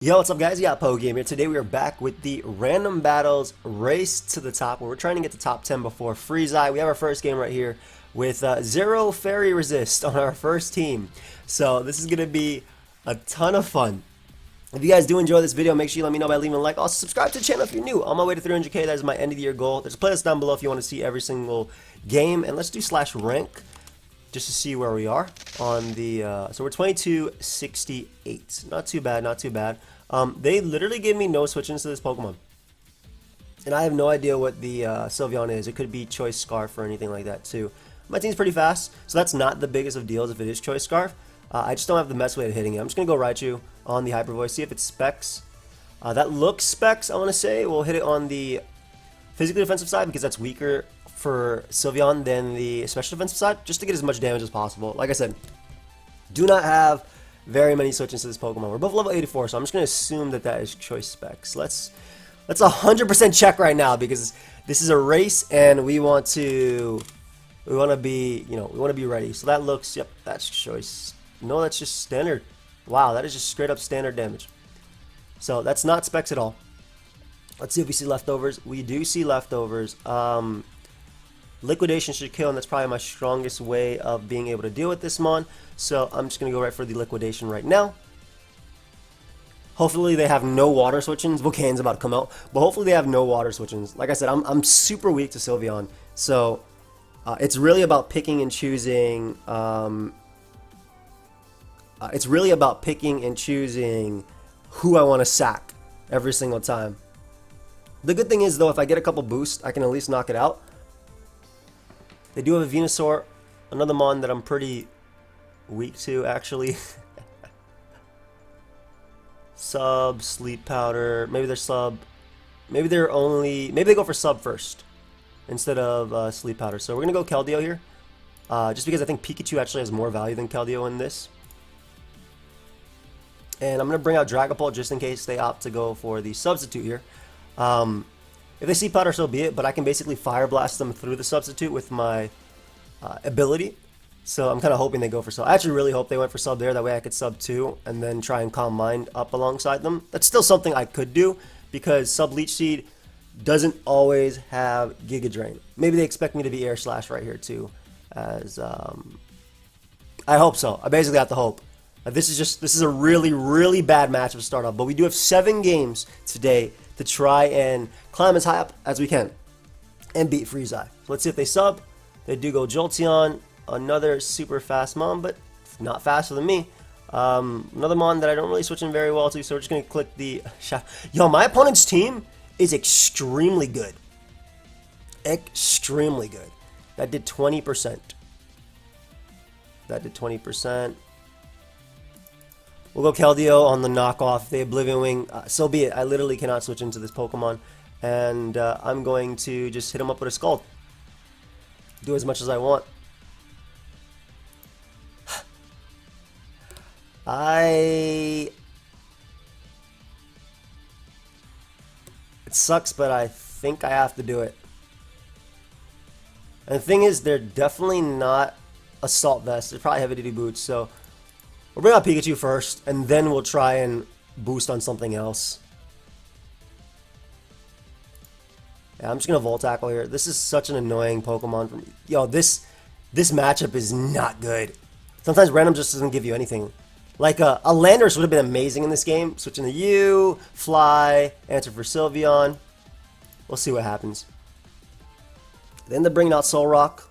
Yo, what's up guys? Yeah, Pokemon here. Today we are back with the Random Battles Race to the Top, where we're trying to get to top 10 before Freeze Eye. We have our first game right here with zero Fairy Resist on our first team. So this is going to be a ton of fun. If you guys do enjoy this video, make sure you let me know by leaving a like. Also, subscribe to the channel if you're new. On my way to 300k, that is my end of the year goal. There's a playlist down below if you want to see every single game. And let's do /rank just to see where we are on the so we're 2268. Not too bad, not too bad. They literally gave me no switch-ins to this Pokemon, and I have no idea what the Sylveon is. It could be Choice Scarf or anything like that too. My team's pretty fast, so that's not the biggest of deals if it is Choice Scarf. I just don't have the best way of hitting it. I'm just gonna go Raichu on the Hyper Voice, see if it specs. That looks specs, I want to say. We'll hit it on the physically defensive side because that's weaker for Sylveon than the special defensive side, just to get as much damage as possible. Like I said, do not have very many switches to this Pokemon. We're both level 84, so I'm just going to assume that that is choice specs. Let's 100% check right now because this is a race and we want to be, we want to be ready. So that looks, yep, that's choice. No, that's just standard. Wow, that is just straight up standard damage. So that's not specs at all. Let's see if we see leftovers. We do see leftovers. Liquidation should kill, and that's probably my strongest way of being able to deal with this mon. So I'm just going to go right for the liquidation right now. Hopefully they have no water switchings. Volcane's about to come out, but hopefully they have no water switchings. Like I said, I'm super weak to Sylveon, so it's really about picking and choosing. It's really about picking and choosing who I want to sack every single time. The good thing is though, if I get a couple boosts, I can at least knock it out. They do have a Venusaur, another mon that I'm pretty weak to, actually. Sub, Sleep Powder, maybe they're sub. Maybe they go for sub first instead of Sleep Powder. So we're going to go Keldeo here, just because I think Pikachu actually has more value than Keldeo in this. And I'm going to bring out Dragapult just in case they opt to go for the substitute here. If they see Powder, so be it, but I can basically Fire Blast them through the substitute with my ability. So I'm kind of hoping they go for sub. I actually really hope they went for sub there. That way I could sub 2 and then try and Calm Mind up alongside them. That's still something I could do because sub Leech Seed doesn't always have Giga Drain. Maybe they expect me to be Air Slash right here too. As I hope so. I basically have to hope. This is a really bad matchup to start off. But we do have 7 games today to try and climb as high up as we can and beat Freeze Eye. So let's see if they sub. They do go Jolteon, another super fast mon, but not faster than me. Another mon that I don't really switch in very well to, so we're just going to click the shot. Yo, my opponent's team is extremely good. Extremely good. That did 20%. That did 20%. We'll go Keldeo on the knockoff, the Oblivion Wing. So be it. I literally cannot switch into this Pokemon. And I'm going to just hit him up with a Scald. Do as much as I want. It sucks, but I think I have to do it. And the thing is, they're definitely not Assault Vest. They're probably Heavy Duty Boots, so we'll bring out Pikachu first, and then we'll try and boost on something else. Yeah, I'm just going to Volt Tackle here. This is such an annoying Pokemon for me. Yo, this matchup is not good. Sometimes random just doesn't give you anything. Like a Landorus would have been amazing in this game. Switching to you, Fly, answer for Sylveon. We'll see what happens. Then they're bringing out Solrock.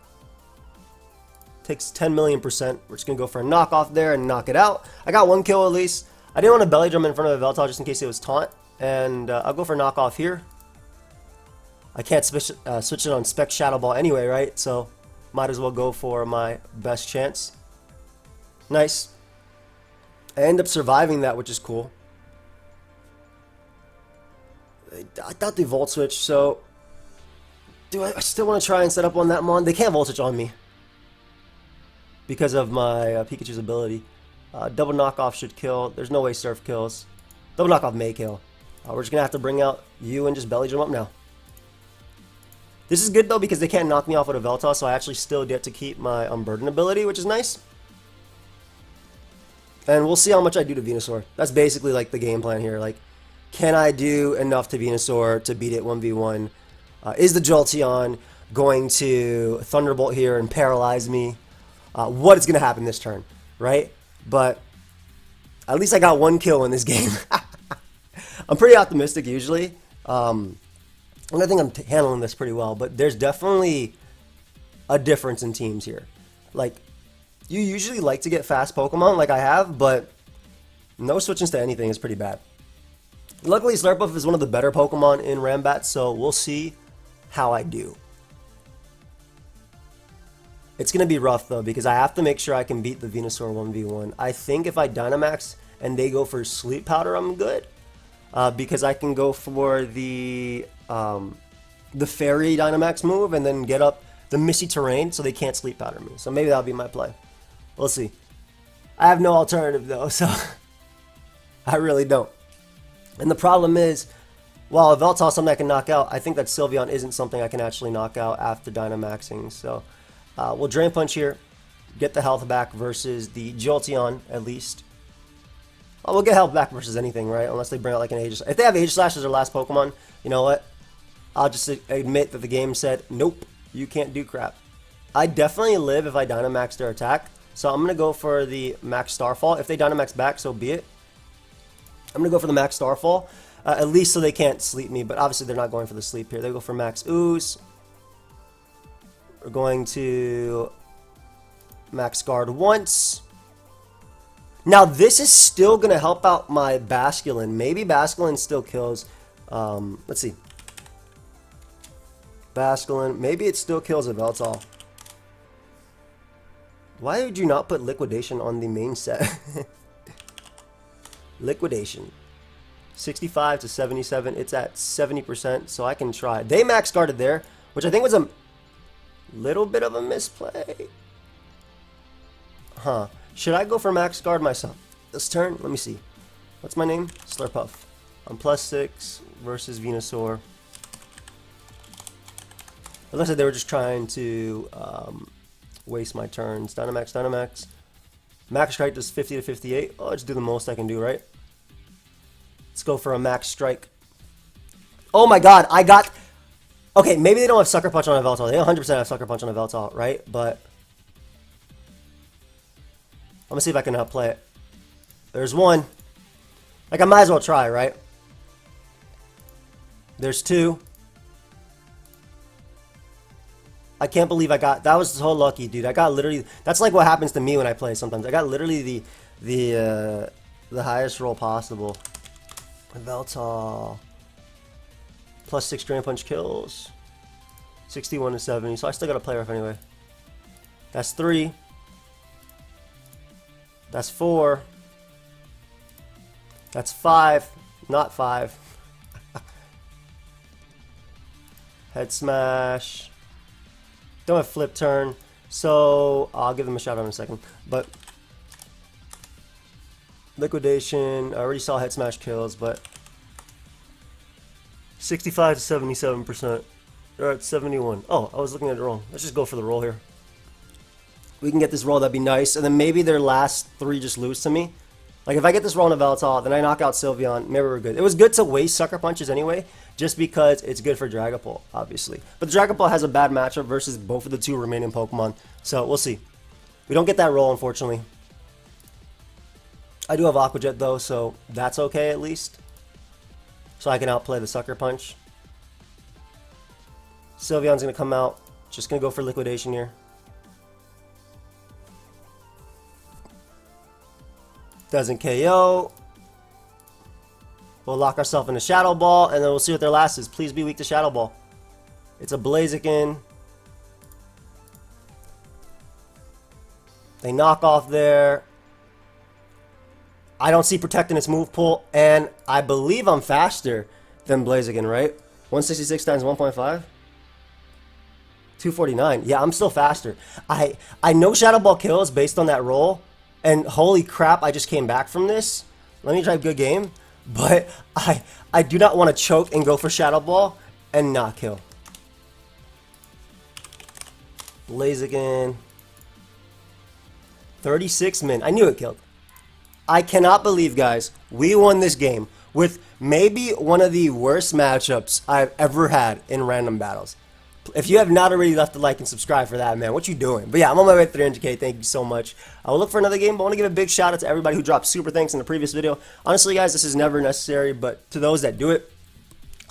Takes 10 million%. We're just going to go for a knockoff there and knock it out. I got 1 kill at least. I didn't want to Belly Drum in front of a Veltal just in case it was taunt. And I'll go for knockoff here. I can't switch it on Spec Shadow Ball anyway, right? So might as well go for my best chance. Nice. I end up surviving that, which is cool. I thought they Volt Switch, so do I still want to try and set up on that mon? They can't Volt Switch on me because of my Pikachu's ability. Double knockoff should kill. There's no way Surf kills. Double knockoff may kill. We're just going to have to bring out you and just Belly Drum up now. This is good though because they can't knock me off with a Veltal, so I actually still get to keep my Unburden ability, which is nice. And we'll see how much I do to Venusaur. That's basically like the game plan here. Like, can I do enough to Venusaur to beat it 1v1? Is the Jolteon going to Thunderbolt here and paralyze me? What is going to happen this turn, right? But at least I got one kill in this game. I'm pretty optimistic usually. And I think I'm handling this pretty well. But there's definitely a difference in teams here. Like, you usually like to get fast Pokemon like I have, but no switching to anything is pretty bad. Luckily, Slurpuff is one of the better Pokemon in Rambat, so we'll see how I do. It's going to be rough, though, because I have to make sure I can beat the Venusaur 1v1. I think if I Dynamax and they go for Sleep Powder, I'm good. Because I can go for the Fairy Dynamax move and then get up the Misty Terrain so they can't Sleep Powder me. So maybe that'll be my play. We'll see. I have no alternative, though, so I really don't. And the problem is, while Yveltal is something I can knock out, I think that Sylveon isn't something I can actually knock out after Dynamaxing. So we'll Drain Punch here, get the health back versus the Jolteon, at least. Oh, we'll get health back versus anything, right? Unless they bring out like an Aegis. If they have Aegis Slash as their last Pokemon, you know what? I'll just admit that the game said, nope, you can't do crap. I definitely live if I Dynamax their attack. So I'm going to go for the Max Starfall. If they Dynamax back, so be it. I'm going to go for the Max Starfall. At least so they can't sleep me. But obviously they're not going for the sleep here. They go for Max Ooze. We're going to Max Guard once. Now this is still going to help out my Basculin. Maybe Basculin still kills. Let's see. Basculin. Maybe it still kills Yveltal. Why did you not put Liquidation on the main set? Liquidation. 65 to 77. It's at 70%, so I can try. They max guarded there, which I think was a little bit of a misplay. Huh. Should I go for max guard myself this turn? Let me see. What's my name? Slurpuff. I'm +6 versus Venusaur. Unless they were just trying to waste my turns. Dynamax, Dynamax. Max Strike does 50 to 58. Oh, let's do the most I can do, right? Let's go for a Max Strike. Oh my god, I got... Okay, maybe they don't have Sucker Punch on Yveltal. They 100% have Sucker Punch on Yveltal, right? But... I'm gonna see if I can outplay it. There's one. Like, I might as well try, right? There's two. I can't believe I got... That was so lucky, dude. I got literally... That's like what happens to me when I play sometimes. I got literally the highest roll possible. Yveltal. +6 Drain Punch kills. 61 to 70. So I still got a play rough anyway. That's 3. That's 4. That's 5. Not 5. Head Smash. Don't have Flip Turn. So I'll give them a shout out in a second. But Liquidation. I already saw Head Smash kills, but 65 to 77%. They're at 71. Oh, I was looking at it wrong. Let's just go for the roll here. We can get this roll, that'd be nice. And then maybe their last 3 just lose to me. Like, if I get this roll on Yveltal, then I knock out Sylveon, maybe we're good. It was good to waste Sucker Punches anyway, just because it's good for Dragapult, obviously. But the Dragapult has a bad matchup versus both of the 2 remaining Pokemon. So, we'll see. We don't get that roll, unfortunately. I do have Aqua Jet, though, so that's okay, at least. So I can outplay the Sucker Punch. Sylveon's going to come out. Just going to go for Liquidation here. Doesn't KO. We'll lock ourselves in a Shadow Ball, and then we'll see what their last is. Please be weak to Shadow Ball. It's a Blaziken. They knock off there. I don't see Protect in its move pool, and I believe I'm faster than Blaziken, right? 166 times 1.5? 249. Yeah, I'm still faster. I know Shadow Ball kills based on that roll. And holy crap, I just came back from this. Let me try a good game. But I do not want to choke and go for Shadow Ball and not kill. Blaziken. 36 min. I knew it killed. I cannot believe, guys, we won this game with maybe one of the worst matchups I've ever had in random battles. If you have not already left a like and subscribe for that, man, what you doing? But yeah, I'm on my way to 300k. Thank you so much. I will look for another game, but I want to give a big shout out to everybody who dropped super thanks in the previous video. Honestly, guys, this is never necessary, but to those that do it,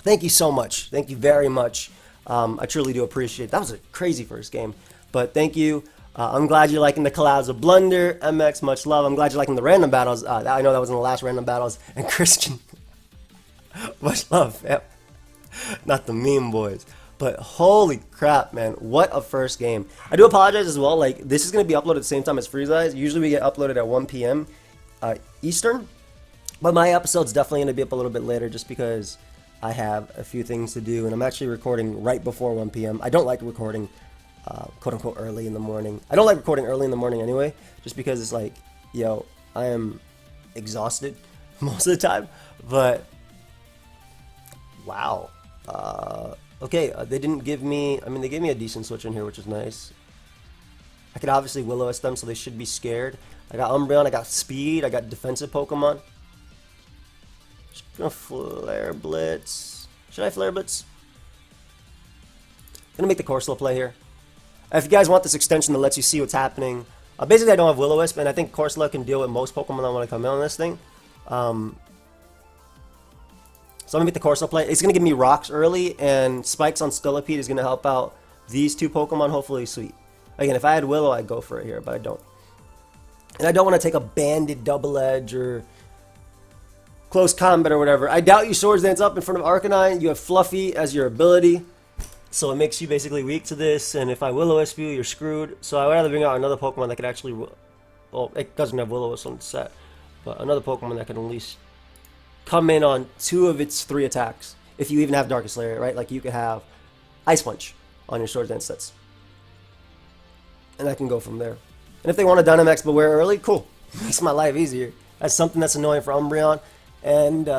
thank you so much. Thank you very much. I truly do appreciate it. That was a crazy first game, but thank you. I'm glad you're liking the collabs of Blunder, MX, much love. I'm glad you're liking the random battles. I know that was in the last random battles. And Christian, much love, fam. Not the meme boys. But holy crap, man, what a first game. I do apologize as well. Like, this is going to be uploaded at the same time as Freeze Eyes. Usually we get uploaded at 1 p.m. Eastern. But my episode's definitely going to be up a little bit later just because I have a few things to do. And I'm actually recording right before 1 p.m. I don't like recording, quote-unquote, early in the morning. I don't like recording early in the morning anyway, just because it's like, yo, I am exhausted most of the time. But, wow. Okay, they didn't give me, I mean, they gave me a decent switch in here, which is nice. I could obviously Will-O-Wisp them, so they should be scared. I got Umbreon, I got Speed, I got defensive Pokemon. Just gonna Flare Blitz. Should I Flare Blitz? Gonna make the Corsola play here. If you guys want this extension that lets you see what's happening, basically I don't have Will-O-Wisp, and I think Corsola can deal with most Pokemon that want to come in on this thing. So I'm going to make the Corsola play. It's going to give me rocks early, and spikes on Scolipede is going to help out these two Pokemon, hopefully sweet. Again, if I had Willow, I'd go for it here, but I don't. And I don't want to take a Banded Double Edge or Close Combat or whatever. I doubt you Swords Dance up in front of Arcanine. You have Fluffy as your ability, so it makes you basically weak to this, and if I Will-O-Wisp you, you're screwed. So I would rather bring out another Pokemon that could actually... Well, it doesn't have Will-O-Wisp on the set, but another Pokemon that can at least come in on 2 of its 3 attacks. If you even have Darkest Lair, right? Like you could have Ice Punch on your Swords Dance sets. And I can go from there. And if they want a Dynamax but wear early, cool. Makes my life easier. That's something that's annoying for Umbreon. And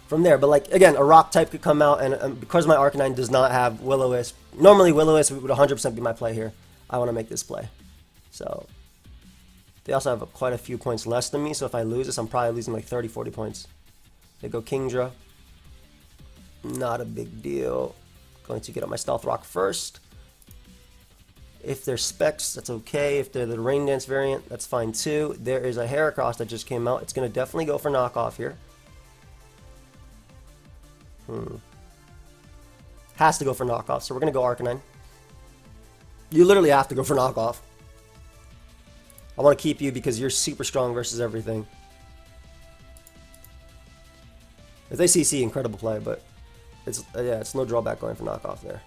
from there. But like, again, a Rock type could come out, and because my Arcanine does not have Will-O-Wisp, normally Will-O-Wisp would 100% be my play here. I want to make this play. So, they also have quite a few points less than me, so if I lose this, I'm probably losing like 30, 40 points. They go Kingdra. Not a big deal. Going to get up my Stealth Rock first. If they're Specs, that's okay. If they're the Rain Dance variant, that's fine too. There is a Heracross that just came out. It's going to definitely go for knockoff here. Has to go for knockoff, so we're going to go Arcanine. You literally have to go for knockoff. I want to keep you because you're super strong versus everything. If they CC, incredible play, but it's yeah, it's no drawback going for knockoff there.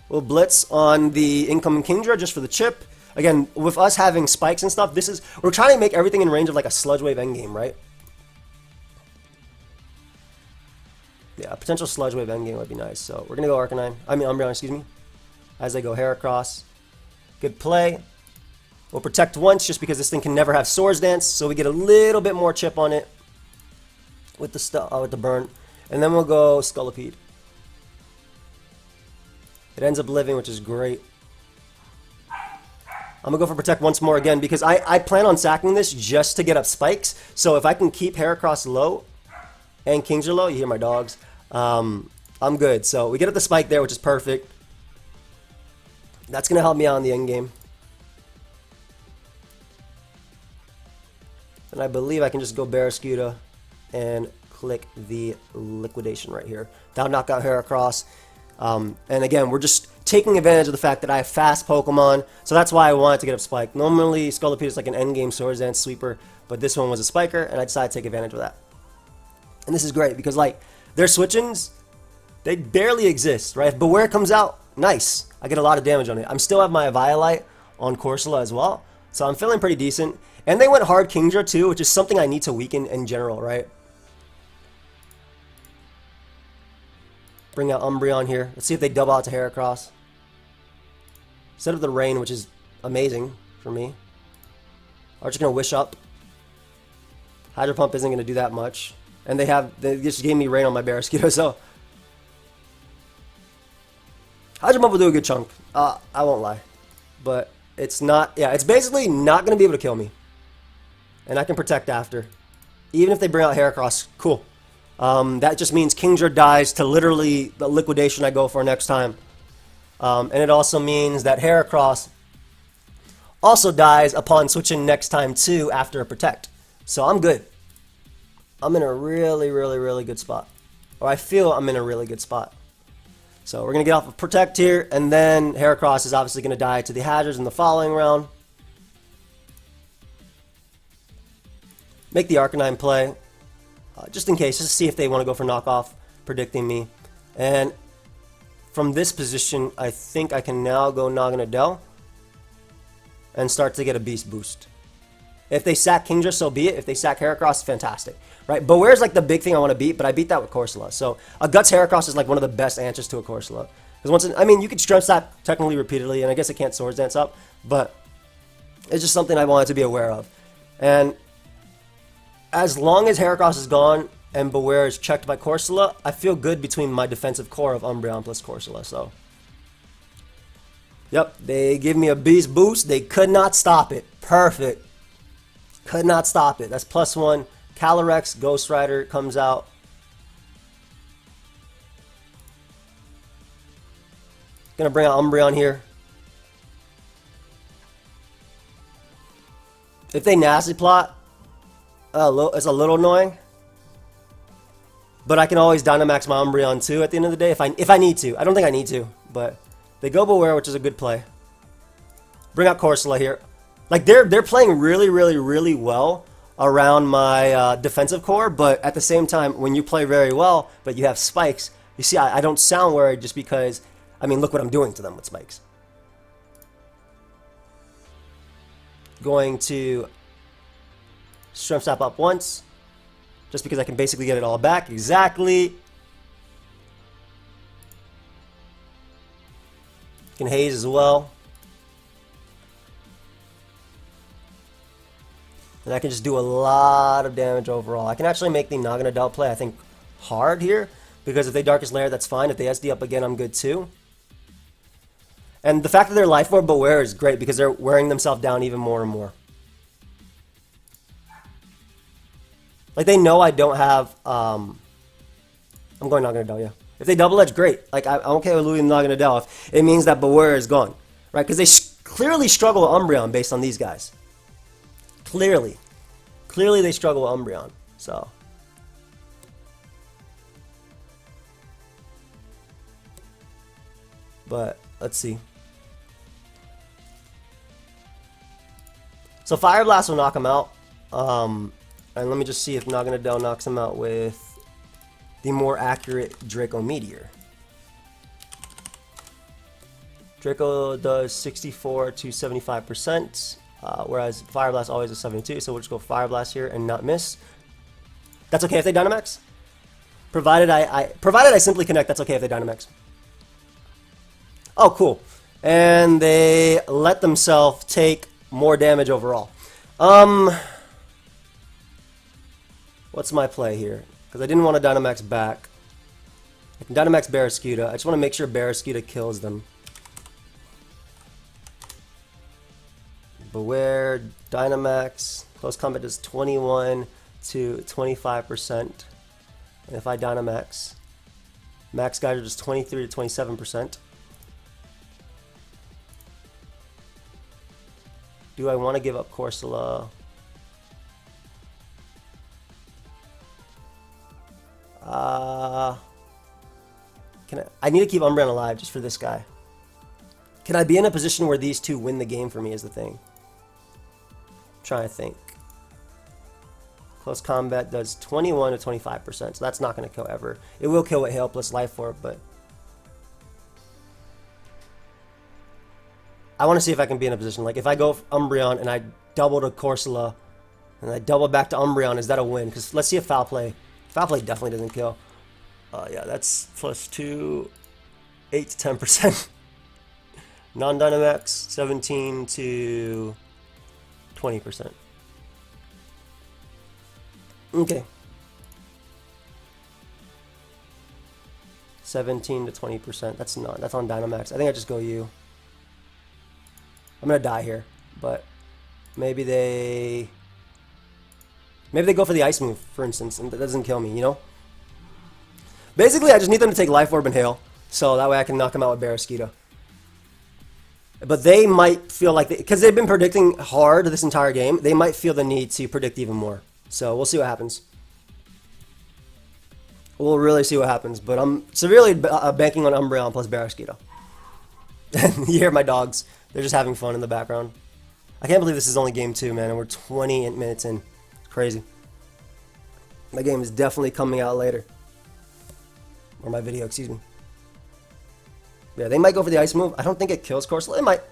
We'll Blitz on the incoming Kingdra just for the chip. Again, with us having spikes and stuff, we're trying to make everything in range of like a Sludge Wave endgame, right? Yeah, a potential Sludge Wave endgame would be nice. So we're gonna go Umbreon, excuse me. As I go Heracross. Good play. We'll protect once just because this thing can never have Swords Dance, so we get a little bit more chip on it with the burn, and then we'll go Scolipede. It ends up living, which is great. I'm gonna go for protect once more again because I plan on sacking this just to get up spikes. So if I can keep Heracross low and Kingdra low, you hear my dogs. I'm good. So we get up the spike there, which is perfect. That's gonna help me out in the end game. And I believe I can just go Barraskewda and click the liquidation right here. That'll knock out Heracross. And again, we're just taking advantage of the fact that I have fast Pokemon, so that's why I wanted to get up Spike. Normally, Scolipede is like an endgame Swords Dance sweeper, but this one was a Spiker, and I decided to take advantage of that. And this is great, because like, their switch-ins, they barely exist, right? But where it comes out, nice. I get a lot of damage on it. I'm still have my Violite on Corsola as well, so I'm feeling pretty decent. And they went hard Kingdra too, which is something I need to weaken in general, right? Bring out Umbreon here. Let's see if they double out to Heracross. Set up the Rain, which is amazing for me. Archer's going to Wish up. Hydro Pump isn't going to do that much. And they just gave me Rain on my Barraskewda, so Hydro Pump will do a good chunk. I won't lie. But It's not, yeah, it's basically not going to be able to kill me. And I can protect after. Even if they bring out Heracross, cool. That just means Kingdra dies to literally the liquidation I go for next time. And it also means that Heracross also dies upon switching next time too after a protect. So I'm good. I'm in a really, really, really good spot. Or I feel I'm in a really good spot. So we're going to get off of protect here, and then Heracross is obviously going to die to the hazards in the following round. Make the Arcanine play, just in case, just to see if they want to go for knockoff, predicting me. And from this position, I think I can now go Naganadel and start to get a beast boost. If they sack Kingdra, so be it. If they sack Heracross, fantastic. Right? Beware's like the big thing I want to beat, but I beat that with Corsola. So a Guts Heracross is like one of the best answers to a Corsola. Because once, I mean, you could strength stat technically repeatedly, and I guess it can't Swords Dance up, but it's just something I wanted to be aware of. And as long as Heracross is gone and Beware is checked by Corsola, I feel good between my defensive core of Umbreon plus Corsola. So, yep, they give me a beast boost. They could not stop it. Perfect. Could not stop it. That's +1. Calyrex, Ghost Rider comes out. Gonna bring out Umbreon here. If they nasty plot, it's a little annoying. But I can always Dynamax my Umbreon too at the end of the day if I need to. I don't think I need to, but they go Beware, which is a good play. Bring out Corsola here. Like they're playing really, really, really well around my defensive core, but at the same time, when you play very well, but you have spikes, you see, I don't sound worried just because, I mean, look what I'm doing to them with spikes. Going to Strength Sap up once, just because I can basically get it all back. Exactly. Can Haze as well. And I can just do a lot of damage overall. I can actually make the Naganadel play, I think, hard here. Because if they Darkest Lair, that's fine. If they SD up again, I'm good too. And the fact that they're Life Orb Beware is great because they're wearing themselves down even more and more. Like, they know I don't have... I'm going Naganadel, yeah. If they Double Edge, great. Like, I'm okay with losing Naganadel if it means that Beware is gone. Right? Because they clearly struggle with Umbreon based on these guys. Clearly. Clearly they struggle with Umbreon. So. But, let's see. So Fire Blast will knock him out. And let me just see if Naganadel knocks him out with the more accurate Draco Meteor. Draco does 64 to 75%. Whereas Fire Blast always is 72, so we'll just go Fire Blast here and not miss. That's okay if they Dynamax? Provided I simply connect, that's okay if they Dynamax. Oh, cool. And they let themselves take more damage overall. What's my play here? Because I didn't want to Dynamax back. I can Dynamax Barraskewda. I just want to make sure Barraskewda kills them. Beware, Dynamax, close combat does 21 to 25%. And if I Dynamax, Max Geyser does 23 to 27%. Do I want to give up Corsola? I need to keep Umbreon alive just for this guy. Can I be in a position where these two win the game for me is the thing. Trying to think. Close combat does 21 to 25%, so that's not going to kill ever. It will kill with Helpless Life Orb, but I want to see if I can be in a position like if I go Umbreon and I double to Corsola and I double back to Umbreon, is that a win? Because let's see if Foul Play. Foul Play definitely doesn't kill. Yeah, that's +2, 8 to 10%. Non-Dynamax 17 to 20%. Okay. 17 to 20%. That's on Dynamax. I think I just go you. I'm gonna die here, but maybe they go for the ice move, for instance, and that doesn't kill me, you know? Basically, I just need them to take Life Orb and Hail, so that way I can knock them out with Barraskewda. But they might feel like, because they've been predicting hard this entire game, they might feel the need to predict even more. So we'll see what happens. We'll really see what happens, but I'm severely banking on Umbreon plus Barraskewda. You hear my dogs. They're just having fun in the background. I can't believe this is only game 2, man, and we're 20 minutes in. Crazy. My game is definitely coming out later. Or my video, excuse me. Yeah, they might go for the ice move. I don't think it kills Corsola. It might.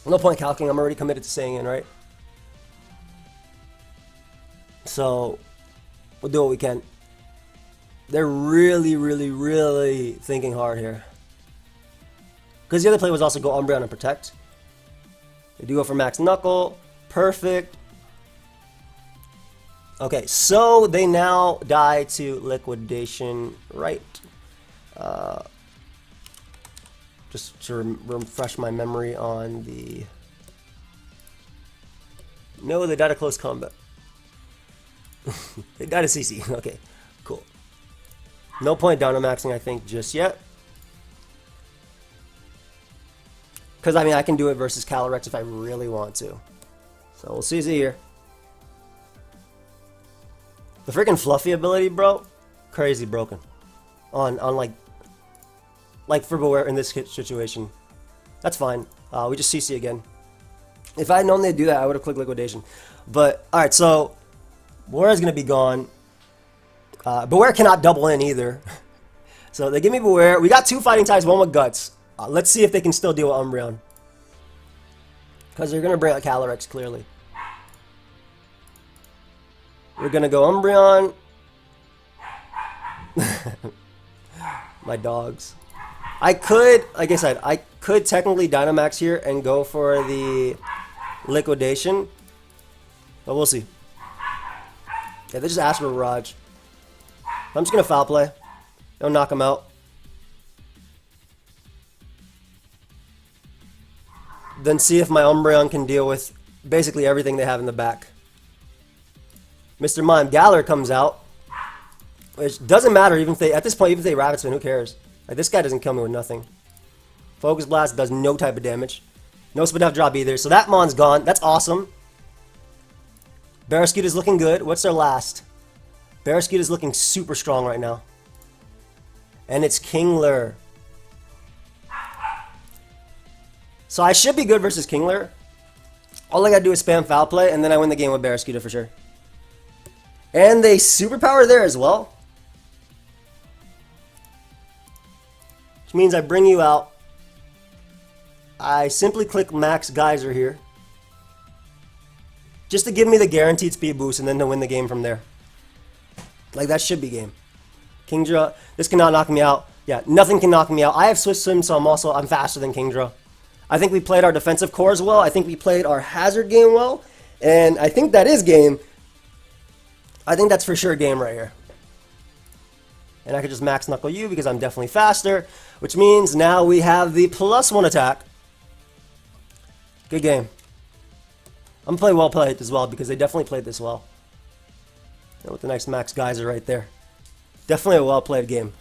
No point calculating. I'm already committed to staying in, right? So, we'll do what we can. They're really, really, really thinking hard here. Because the other play was also go Umbreon and Protect. They do go for Max Knuckle. Perfect. Okay, so they now die to Liquidation, right? Just to refresh my memory on the... No, they died to Close Combat. They died to CC. Okay, cool. No point Dynamaxing, I think, just yet. Because, I mean, I can do it versus Calyrex if I really want to. So, we'll CC here. The freaking Fluffy ability, bro, crazy broken. On like for Beware in this situation. That's fine. We just CC again. If I had known they'd do that, I would have clicked Liquidation. But, alright, so Beware is going to be gone. Beware cannot double in either. So they give me Beware. We got 2 fighting types, 1 with Guts. Let's see if they can still deal with Umbreon. Because they're going to bring out Calyrex, clearly. We're going to go Umbreon. My dogs. I could, like I said, I could technically Dynamax here and go for the Liquidation. But we'll see. Yeah, they just asked for Barrage. I'm just going to Foul Play. Don't knock him out. Then see if my Umbreon can deal with basically everything they have in the back. Mr. Mime Galar comes out. Which doesn't matter even if they, at this point, even if they Rapid Spin, who cares? Like, this guy doesn't kill me with nothing. Focus Blast does no type of damage. No Spin-Off Drop either. So that Mon's gone. That's awesome. Barraskewda's looking good. What's their last? Barraskewda's looking super strong right now. And it's Kingler. So I should be good versus Kingler. All I gotta do is spam Foul Play, and then I win the game with Barraskewda for sure. And they superpower there as well. Which means I bring you out. I simply click Max Geyser here. Just to give me the guaranteed speed boost and then to win the game from there. Like, that should be game. Kingdra, this cannot knock me out. Yeah, nothing can knock me out. I have Swift Swim, so I'm faster than Kingdra. I think we played our defensive cores well. I think we played our hazard game well. And I think that is game. I think that's for sure game right here. And I could just Max Knuckle you because I'm definitely faster. Which means now we have the +1 attack. Good game. I'm going to play well played as well because they definitely played this well. And with the next Max Geyser right there. Definitely a well played game.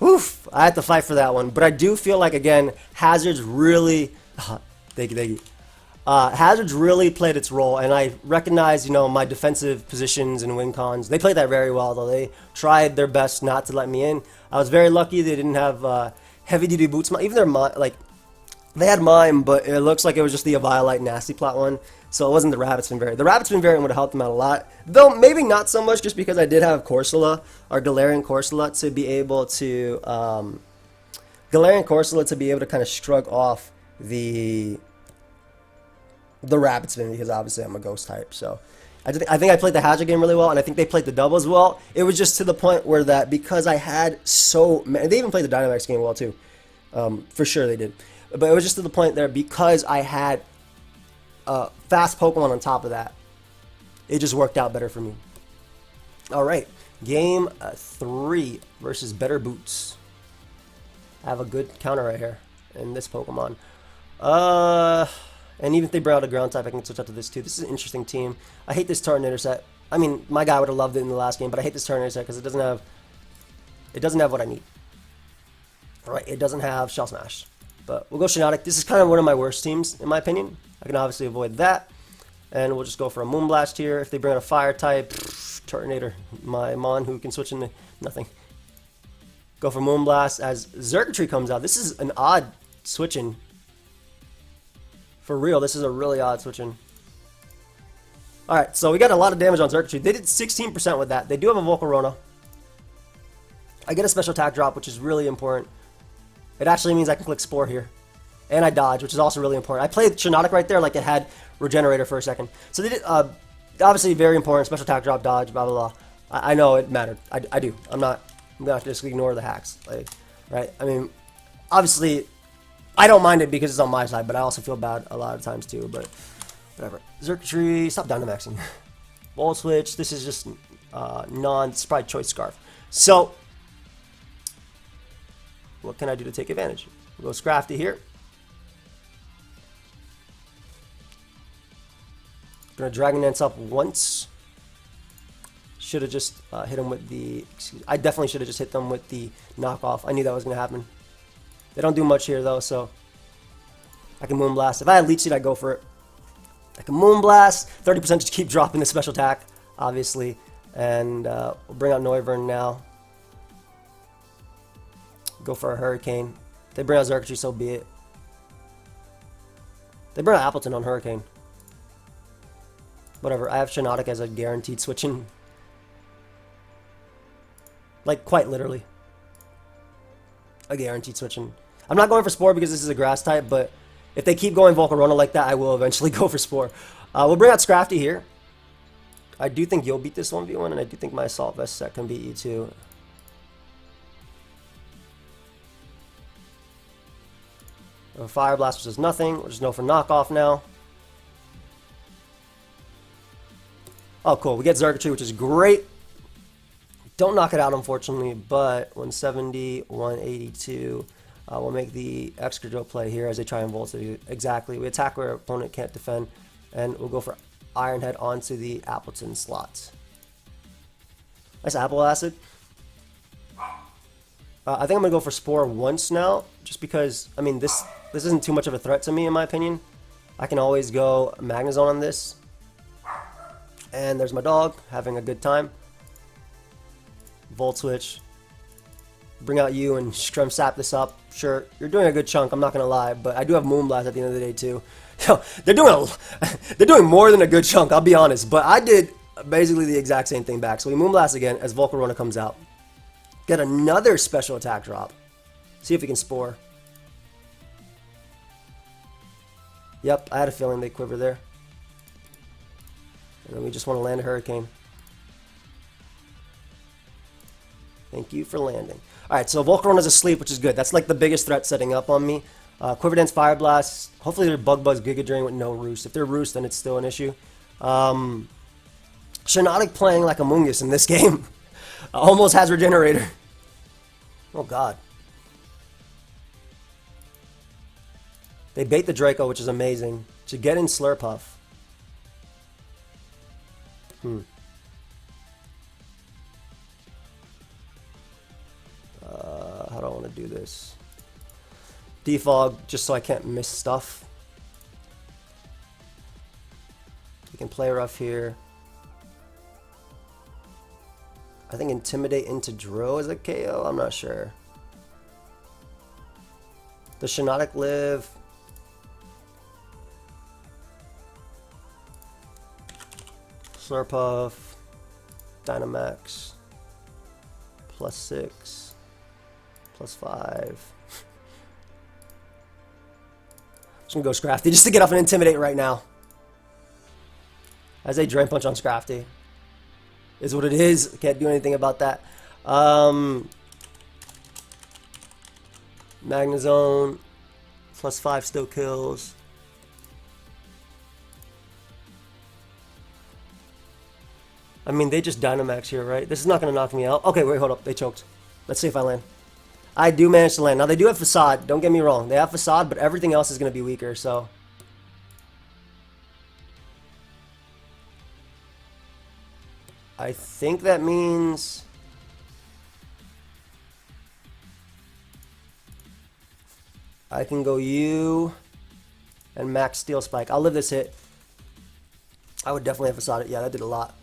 Oof, I had to fight for that one. But I do feel like, again, Hazard's really... thank you. Hazard's really played its role, and I recognize, you know, my defensive positions and win cons. They played that very well, though. They tried their best not to let me in. I was very lucky they didn't have heavy-duty boots. Even their, like, they had mine, but it looks like it was just the Eviolite Nasty Plot one. So it wasn't the Rapid Spin variant. The Rapid Spin variant would have helped them out a lot. Though, maybe not so much just because I did have Corsola, or Galarian Corsola, to be able to... Galarian Corsola to be able to kind of shrug off the Rapid Spin, because obviously I'm a Ghost type. So I think I played the Hazard game really well, and I think they played the double as well. It was just to the point where that, because I had so many... They even played the Dynamax game well, too. For sure they did. But it was just to the point there, because I had... fast Pokemon on top of that, it just worked out better for me. Alright, game 3 versus Better Boots. I have a good counter right here in this Pokemon. And even if they bring out a ground type, I can switch out to this too. This is an interesting team. I hate this Tornado set. I mean, my guy would have loved it in the last game, but I hate this Tornado set because it doesn't have what I need. Right, it doesn't have Shell Smash. But we'll go Shiinotic. This is kind of one of my worst teams, in my opinion. I can obviously avoid that. And we'll just go for a Moonblast here. If they bring out a Fire type, Turtonator, my Mon who can switch into nothing. Go for Moonblast as Xurkitree comes out. This is an odd switching. For real, this is a really odd switching. Alright, so we got a lot of damage on Xurkitree. They did 16% with that. They do have a Volcarona. I get a special attack drop, which is really important. It actually means I can click Spore here. And I dodge, which is also really important. I played Shiinotic right there like it had Regenerator for a second. So they did, obviously very important. Special attack drop, dodge, blah, blah, blah. I know it mattered. I do. I'm not going to just ignore the hacks. Like, right? I mean, obviously, I don't mind it because it's on my side, but I also feel bad a lot of times too. But whatever. Xurkitree, stop Dynamaxing. Volt Switch, this is just non-Sprite Choice Scarf. So, what can I do to take advantage? We'll go Scrafty here. Gonna Dragon Dance up once. Should have just hit him with the... I definitely should have just hit them with the knockoff. I knew that was gonna happen. They don't do much here though, so I can Moonblast. If I had Leech Seed, I'd go for it. I can Moonblast. 30% just keep dropping the special attack, obviously. And we'll bring out Noivern now. Go for a Hurricane. They bring out Xurkitree, so be it. They bring out Appleton on Hurricane. Whatever, I have Shiinotic as a guaranteed switching. Like, quite literally. A guaranteed switching. I'm not going for Spore because this is a grass type, but if they keep going Volcarona like that, I will eventually go for Spore. We'll bring out Scrafty here. I do think you'll beat this 1v1, and I do think my Assault Vest set can beat you too. Fire Blast, which is nothing. We'll just go for knockoff now. Oh, cool. We get Xurkitree, which is great. Don't knock it out, unfortunately, but 170, 182. We'll make the Excadrill play here as they try and Volt it. Exactly. We attack where our opponent can't defend, and we'll go for Iron Head onto the Appleton slots. Nice Apple Acid. I think I'm going to go for Spore once now, just because, I mean, this isn't too much of a threat to me, in my opinion. I can always go Magnezone on this. And there's my dog, having a good time. Volt Switch. Bring out you and Scrum Sap this up. Sure, you're doing a good chunk, I'm not going to lie, but I do have Moonblast at the end of the day, too. They're doing more than a good chunk, I'll be honest, but I did basically the exact same thing back. So we Moonblast again as Volcarona comes out. Get another special attack drop. See if we can Spore. Yep, I had a feeling they'd quiver there. And then we just want to land a Hurricane. Thank you for landing. Alright, so Volcarona's asleep, which is good. That's like the biggest threat setting up on me. Quiver Dance, Fire Blast. Hopefully they're Bug Buzz, Giga Drain with no Roost. If they're Roost, then it's still an issue. Shiinotic playing like Among Us in this game. Almost has Regenerator. Oh god. They bait the Draco, which is amazing. To get in Slurpuff. How do I want to do this? Defog, just so I can't miss stuff. You can play rough here. I think Intimidate into Dro is a KO. I'm not sure. Does Shiinotic live? Slurpuff. Dynamax. +6. +5. Just gonna go Scrafty just to get off an Intimidate right now. As a Drain Punch on Scrafty. Is what it is. Can't do anything about that. Magnezone. +5 still kills. I mean, they just Dynamax here, right? This is not going to knock me out. Okay, wait, hold up. They choked. Let's see if I land. I do manage to land. Now, they do have Facade. Don't get me wrong. They have Facade, but everything else is going to be weaker, so... I think that means I can go U and max Steel Spike. I'll live this hit. I would definitely have facade it. Yeah, that did a lot.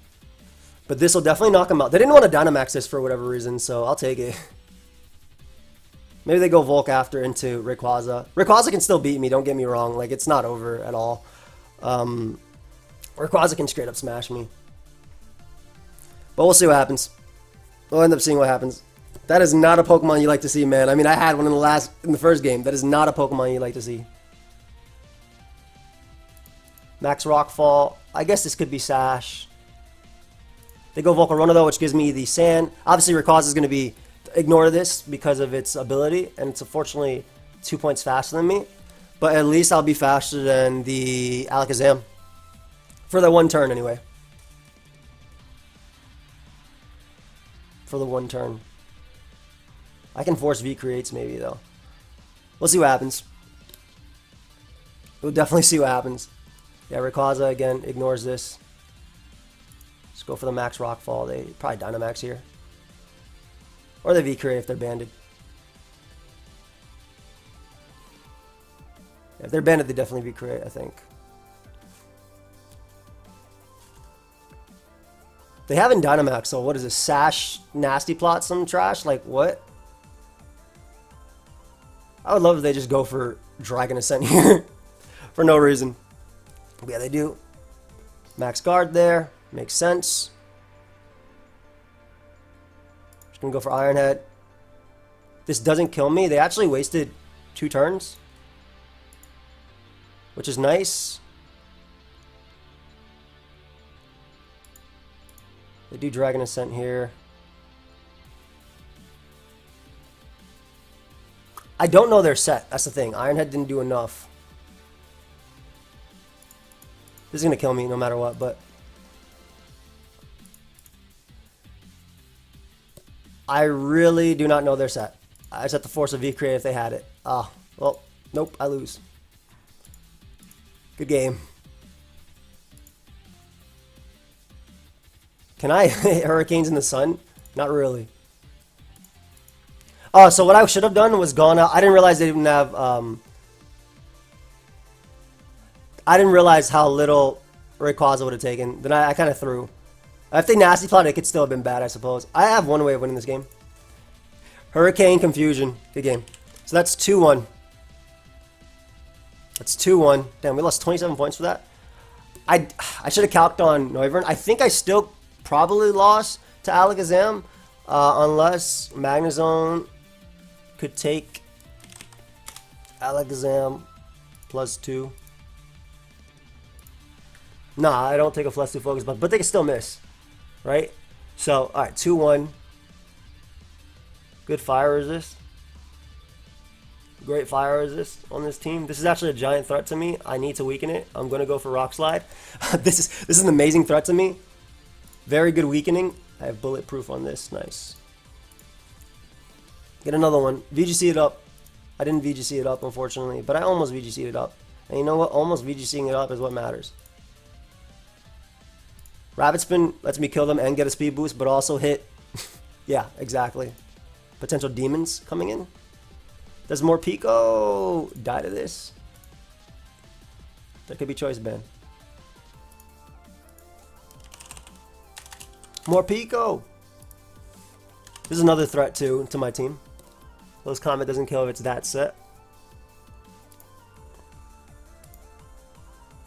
But this will definitely knock him out. They didn't want to Dynamax this for whatever reason, so I'll take it. Maybe they go Volk after into Rayquaza. Rayquaza can still beat me, don't get me wrong. Like, it's not over at all. Rayquaza can straight up smash me. But we'll see what happens. We'll end up seeing what happens. That is not a Pokemon you like to see, man. I mean, I had one in the first game. That is not a Pokemon you like to see. Max Rockfall. I guess this could be Sash. They go Volcarona though, which gives me the Sand. Obviously, Rayquaza is going to be ignore this because of its ability, and it's unfortunately 2 points faster than me. But at least I'll be faster than the Alakazam for the one turn anyway. For the one turn, I can force V creates maybe though. We'll see what happens. We'll definitely see what happens. Yeah, Rayquaza again ignores this. Just go for the Max Rockfall. They probably Dynamax here. Or they V-Create if they're banded. Yeah, if they're banded, they definitely V-Create, I think. They haven't Dynamax, so what is this? Sash, Nasty Plot, some trash? Like, what? I would love if they just go for Dragon Ascent here. For no reason. Yeah, they do. Max Guard there. Makes sense. Just gonna go for Iron Head. This doesn't kill me. They actually wasted 2 turns, which is nice. They do Dragon Ascent here. I don't know their set. That's the thing. Iron Head didn't do enough. This is gonna kill me no matter what, but I really do not know their set. I just have to force a V-Create if they had it. Ah, well, nope, I lose. Good game. Can I hit Hurricanes in the Sun? Not really. Oh, so what I should have done was gone out. I didn't realize they didn't have, I didn't realize how little Rayquaza would have taken. Then I kind of threw. If they Nasty Plot, it could still have been bad, I suppose. I have one way of winning this game. Hurricane Confusion. Good game. So that's 2-1. That's 2-1. Damn, we lost 27 points for that. I should have calced on Noivern. I think I still probably lost to Alakazam. Unless Magnezone could take Alakazam +2. Nah, I don't take a +2 focus, but they can still miss. Right? So, alright, 2-1. Good fire resist. Great fire resist on this team. This is actually a giant threat to me. I need to weaken it. I'm going to go for Rock Slide. This is an amazing threat to me. Very good weakening. I have bulletproof on this. Nice. Get another one. VGC it up. I didn't VGC it up, unfortunately, but I almost VGC'd it up. And you know what? Almost VGCing it up is what matters. Rapid Spin lets me kill them and get a speed boost, but also hit. Yeah, exactly. Potential demons coming in. Does more Pico die to this? There could be choice ban. More Pico. This is another threat too to my team. Those Comet doesn't kill if it's that set.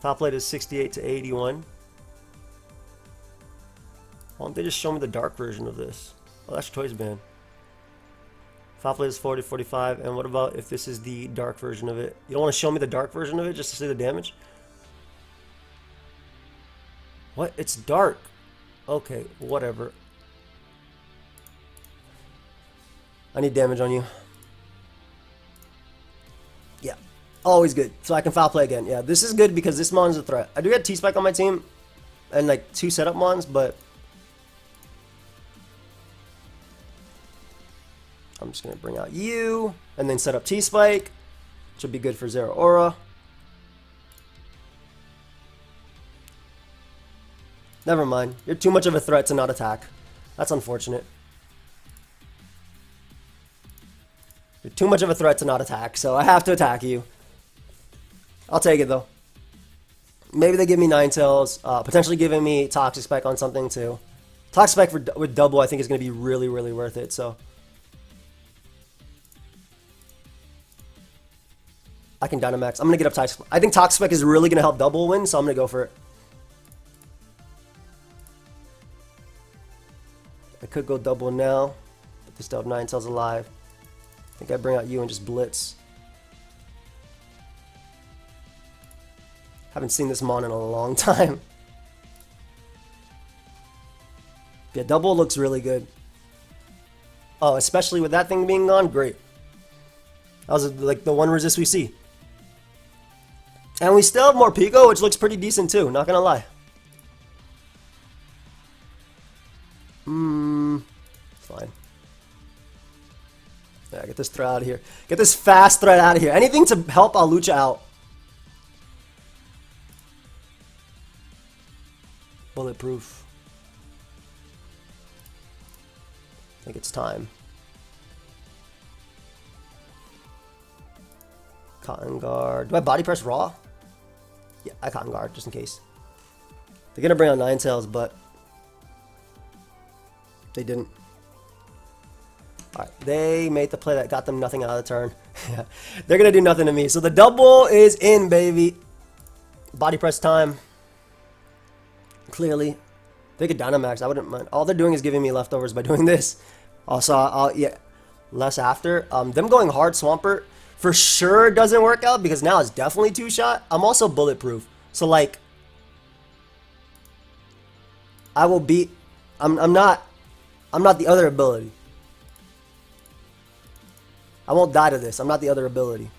Top plate is 68 to 81. Why don't they just show me the dark version of this? Oh, that's choice ban. Top plate is 40 to 45. And what about if this is the dark version of it? You don't want to show me the dark version of it just to see the damage? What? It's dark. Okay, whatever. I need damage on you. Yeah, always good. So I can foul play again. Yeah, this is good because this mon's a threat. I do get T-Spike on my team and like 2 setup mons, but I'm just going to bring out you and then set up T-Spike. Should be good for Zero Aura. Never mind. You're too much of a threat to not attack. That's unfortunate. You're too much of a threat to not attack, so I have to attack you. I'll take it, though. Maybe they give me Ninetales, potentially giving me Toxic Spike on something, too. Toxic Spike with double, I think, is going to be really, really worth it, so. I can Dynamax. I'm going to get up Toxic Spike. I think Toxic Spike is really going to help double win, so I'm going to go for it. I could go double now, but they still have Ninetales alive. I think I bring out you and just blitz. Haven't seen this Mon in a long time. Yeah, double looks really good. Oh, especially with that thing being gone, great. That was like the one resist we see. And we still have more Pico, which looks pretty decent too, not gonna lie. Fine. Yeah, get this threat out of here. Get this fast threat out of here. Anything to help Alucha out. Bulletproof. I think it's time. Cotton Guard. Do I body press raw? Yeah, I Cotton Guard just in case. They're gonna bring out Ninetales, but they didn't. Alright, they made the play that got them nothing out of the turn. Yeah, they're gonna do nothing to me. So the double is in, baby. Body press time. Clearly. They could Dynamax, I wouldn't mind. All they're doing is giving me leftovers by doing this. Also, yeah, less after. Them going hard Swampert for sure doesn't work out because now it's definitely two-shot. I'm also bulletproof. So, like, I will beat... I'm not the other ability. I won't die to this. I'm not the other ability.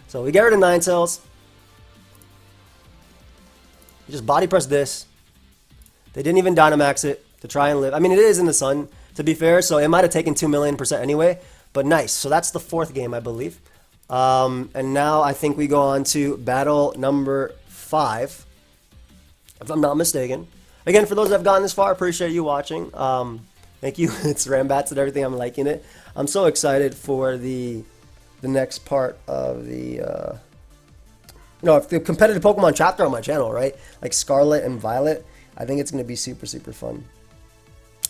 So we get rid of Ninetales. You just body press this. They didn't even Dynamax it to try and live. I mean, it is in the sun, to be fair, so it might have taken 2,000,000% anyway. But nice. So that's the fourth game, I believe. And now I think we go on to battle number 5, if I'm not mistaken. Again, for those that have gotten this far, appreciate you watching. Thank you. It's Rambats and everything. I'm liking it. I'm so excited for the next part of the the competitive Pokemon chapter on my channel, right? Like Scarlet and Violet. I think it's going to be super, super fun.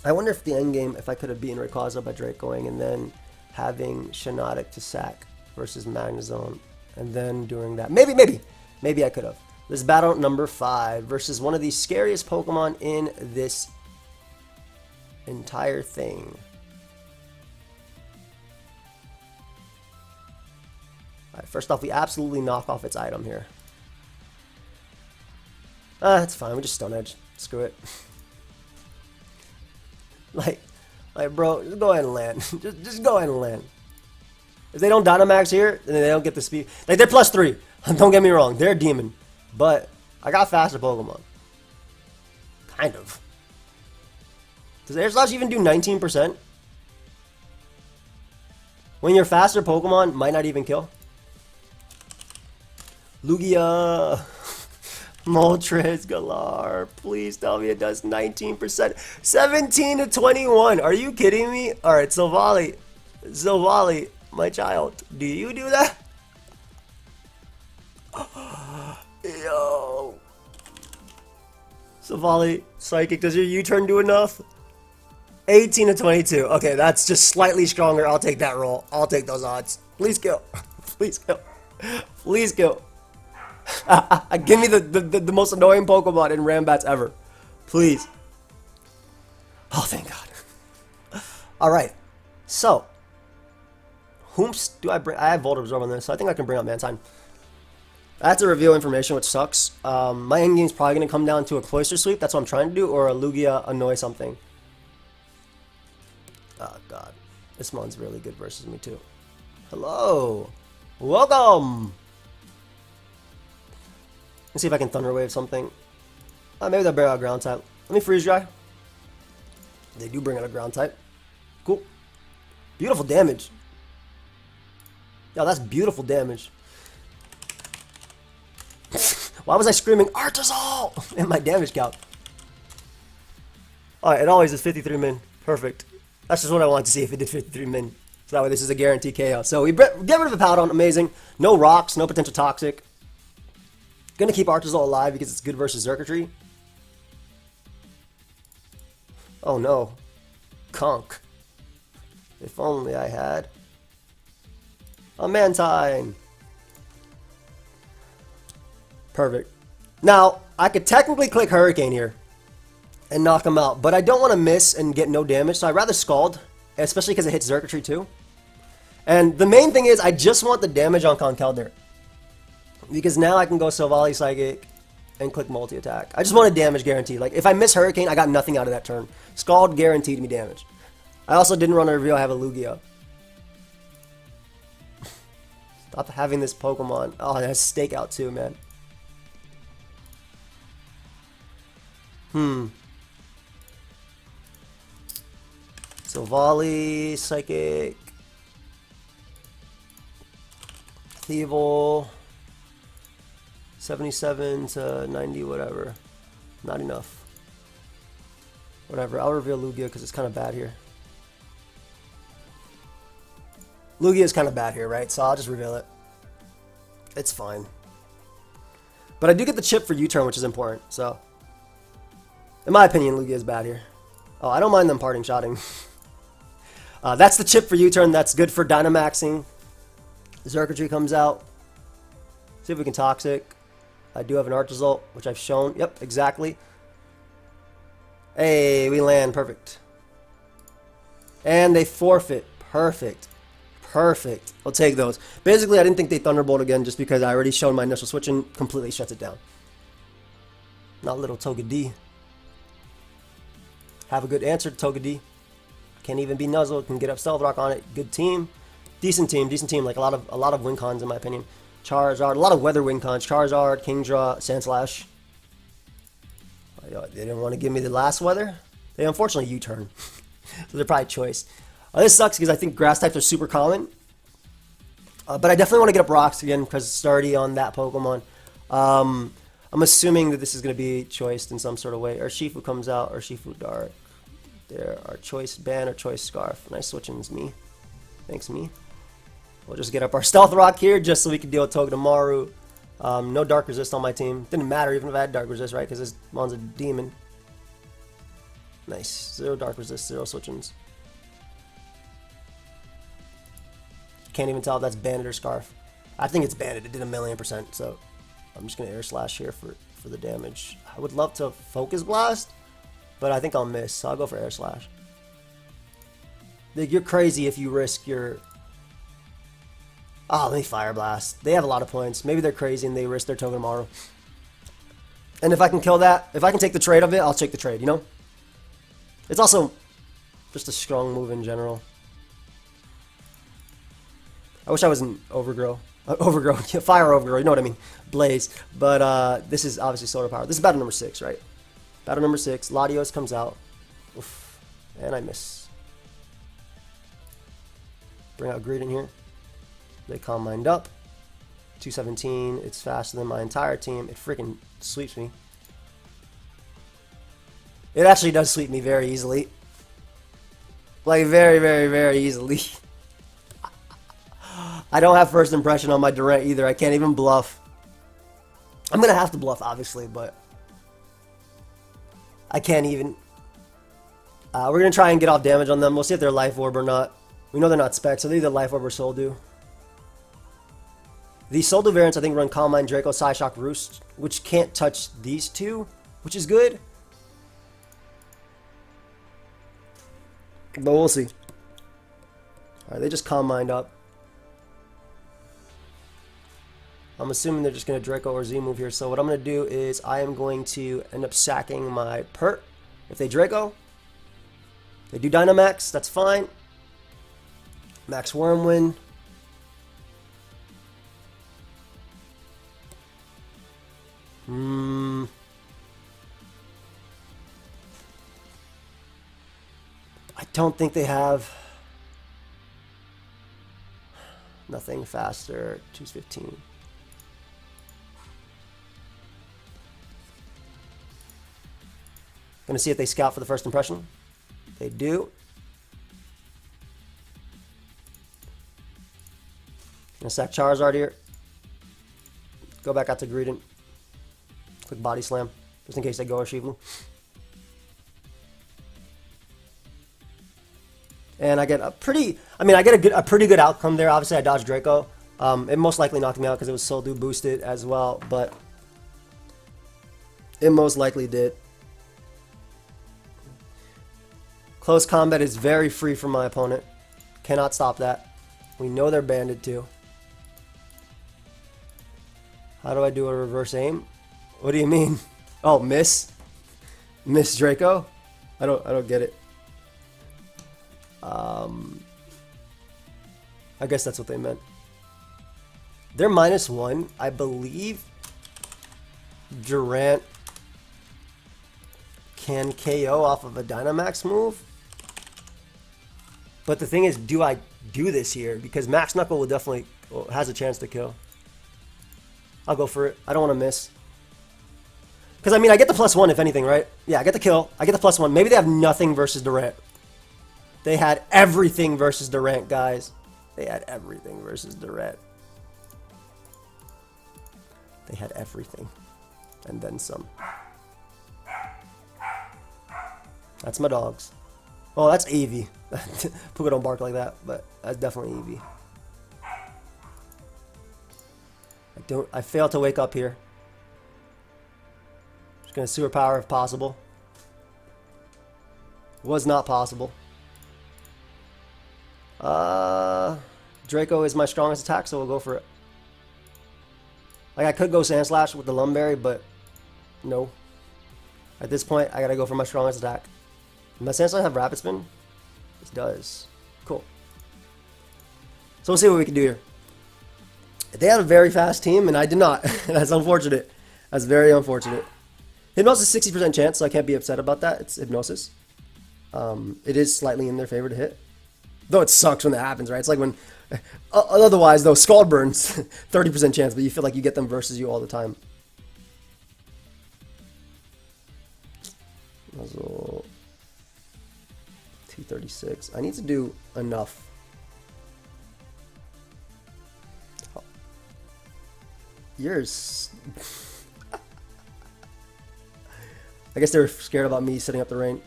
I wonder if the end game, if I could have beaten Rayquaza by Drake going and then having Shiinotic to sack versus Magnezone and then doing that. Maybe I could have. This battle number 5 versus one of the scariest Pokemon in this entire thing. Alright, first off, we absolutely knock off its item here. That's fine. We just Stone Edge. Screw it. like, bro, just go ahead and land. just go ahead and land. If they don't Dynamax here, then they don't get the speed. Like, they're +3. Don't get me wrong. They're a demon. But I got faster Pokemon. Kind of. Does Air Slash even do 19%? When your faster Pokemon might not even kill? Lugia. Moltres, Galar. Please tell me it does 19%. 17 to 21. Are you kidding me? Alright, Silvally. Silvally, my child. Do you do that? Yo. Silvally, Psychic, does your U-turn do enough? 18 to 22. Okay, that's just slightly stronger. I'll take that roll. I'll take those odds. Please kill. Please kill. Please kill. Give me the most annoying Pokemon in Rambats ever. Please. Oh, thank God. Alright. So. Whomst do I bring? I have Volt Absorb on this, so I think I can bring out Mantine. That's a reveal information, which sucks. My endgame's probably going to come down to a Cloister Sweep. That's what I'm trying to do. Or a Lugia Annoy something. Oh, God. This one's really good versus me, too. Hello. Welcome. Let's see if I can Thunder Wave something. Maybe they'll bring out a Ground type. Let me Freeze Dry. They do bring out a Ground type. Cool. Beautiful damage. Yo, that's beautiful damage. Why was I screaming Artazal in my damage count? Alright, it always is 53 min. Perfect. That's just what I wanted to see if it did 53 min. So that way this is a guaranteed KO. So we get rid of a Powdon. Amazing. No rocks. No potential toxic. Gonna keep Archosaur alive because it's good versus Xurkitree. Oh no. Conk. If only I had a Mantine. Perfect. Now, I could technically click Hurricane here and knock him out, but I don't want to miss and get no damage, so I'd rather Scald, especially because it hits Xurkitree too. And the main thing is, I just want the damage on Conkeldurr, because now I can go Silvally Psychic and click multi-attack. I just want a damage guarantee. Like, if I miss Hurricane, I got nothing out of that turn. Scald guaranteed me damage. I also didn't run a reveal, I have a Lugia. Stop having this Pokemon. Oh, it has Stakeout too, man. Silvally, Psychic, Thievel, 77 to 90, whatever. Not enough. Whatever, I'll reveal Lugia because it's kind of bad here. Lugia is kind of bad here, right? So I'll just reveal it. It's fine. But I do get the chip for U-turn, which is important, so. In my opinion, Lugia is bad here. Oh, I don't mind them parting shotting. That's the chip for U-turn. That's good for Dynamaxing. Xurkitree comes out. See if we can Toxic. I do have an Archosaur, which I've shown. Yep, exactly. Hey, we land. Perfect. And they forfeit. Perfect. Perfect. I'll take those. Basically, I didn't think they Thunderbolt again just because I already shown my initial switch and completely shuts it down. Not little Togedemac. Have a good answer, Togedemac. Can't even be Nuzzle. Can get up Stealth Rock on it. Good team. Decent team. Decent team. Like a lot of win cons in my opinion. Charizard. A lot of weather win cons. Charizard, Kingdra, Sandslash. They didn't want to give me the last weather. They unfortunately U-turn. So they're probably choice. This sucks because I think grass types are super common. But I definitely want to get up rocks again because it's already on that Pokemon. I'm assuming that this is going to be choiced in some sort of way. Urshifu comes out. Urshifu Dark. There are choice ban or choice scarf. Nice switching's me. Thanks, me. We'll just get up our Stealth Rock here just so we can deal with Togedemaru. No Dark Resist on my team. Didn't matter even if I had Dark Resist, right? Because this Mon's a demon. Nice. 0 Dark Resist, 0 switchings. Can't even tell if that's banded or scarf. I think it's banded. It did 1,000,000%. So I'm just going to Air Slash here for the damage. I would love to Focus Blast, but I think I'll miss. So I'll go for Air Slash. Like, you're crazy if you risk your... Oh, let me Fire Blast. They have a lot of points. Maybe they're crazy and they risk their Togedemaru. And if I can kill that, if I can take the trade of it, I'll take the trade, you know? It's also just a strong move in general. I wish I was an Overgrow. Overgrow. Fire Overgrow, you know what I mean. Blaze. But this is obviously Solar Power. This is battle number 6, right? Battle number 6. Latios comes out. Oof. And I miss. Bring out Greedent here. They Calm Mind up. 217. It's faster than my entire team. It freaking sweeps me. It actually does sweep me very easily. Like, very, very, very easily. I don't have first impression on my Durant either. I can't even bluff. I'm going to have to bluff, obviously, but I can't even. We're going to try and get off damage on them. We'll see if they're Life Orb or not. We know they're not Spec, so they're either Life Orb or Soldew. These Soldew variants, I think, run Calm Mind, Draco, Psyshock, Roost, which can't touch these two, which is good. But we'll see. Alright, they just Calm Mind up. I'm assuming they're just going to Draco or Z move here. So what I'm going to do is I am going to end up sacking my Pert. If they Draco, they do Dynamax, that's fine. Max Wormwind. I don't think they have nothing faster. 215. Gonna see if they scout for the first impression. They do. Gonna sack Charizard here. Go back out to Greedent. Quick body slam, just in case they go Urshifu. And I get a pretty, a pretty good outcome there. Obviously, I dodged Draco. It most likely knocked me out because it was Soul Dew boosted as well, but it most likely did. Close combat is very free for my opponent. Cannot stop that. We know they're banded too. How do I do a reverse aim? What do you mean? Oh, miss? Miss Draco? I don't get it. I guess that's what they meant. They're -1. I believe Durant can KO off of a Dynamax move. But the thing is, do I do this here? Because Max Knuckle will definitely has a chance to kill. I'll go for it. I don't want to miss. Because, I mean, I get the +1 if anything, right? Yeah, I get the kill. I get the +1. Maybe they have nothing versus Durant. They had everything versus Durant, guys. They had everything versus Durant. They had everything. And then some. That's my dogs. Oh, that's Eevee. Puka don't bark like that, but that's definitely Eevee. I failed to wake up here. Just gonna sewer power if possible. Was not possible. Draco is my strongest attack, so we'll go for it. Like, I could go Sand Slash with the Lumberry, but no. At this point, I gotta go for my strongest attack. Does my Sand Slash have Rapid Spin? It does. Cool. So we'll see what we can do here. They had a very fast team, and I did not. That's unfortunate. That's very unfortunate. Hypnosis 60% chance, so I can't be upset about that. It's Hypnosis. It is slightly in their favor to hit. Though it sucks when that happens, right? It's like when... otherwise, though, Scald Burns, 30% chance, but you feel like you get them versus you all the time. Muzzle... 236. I need to do enough. Yours. I guess they were scared about me setting up the rain.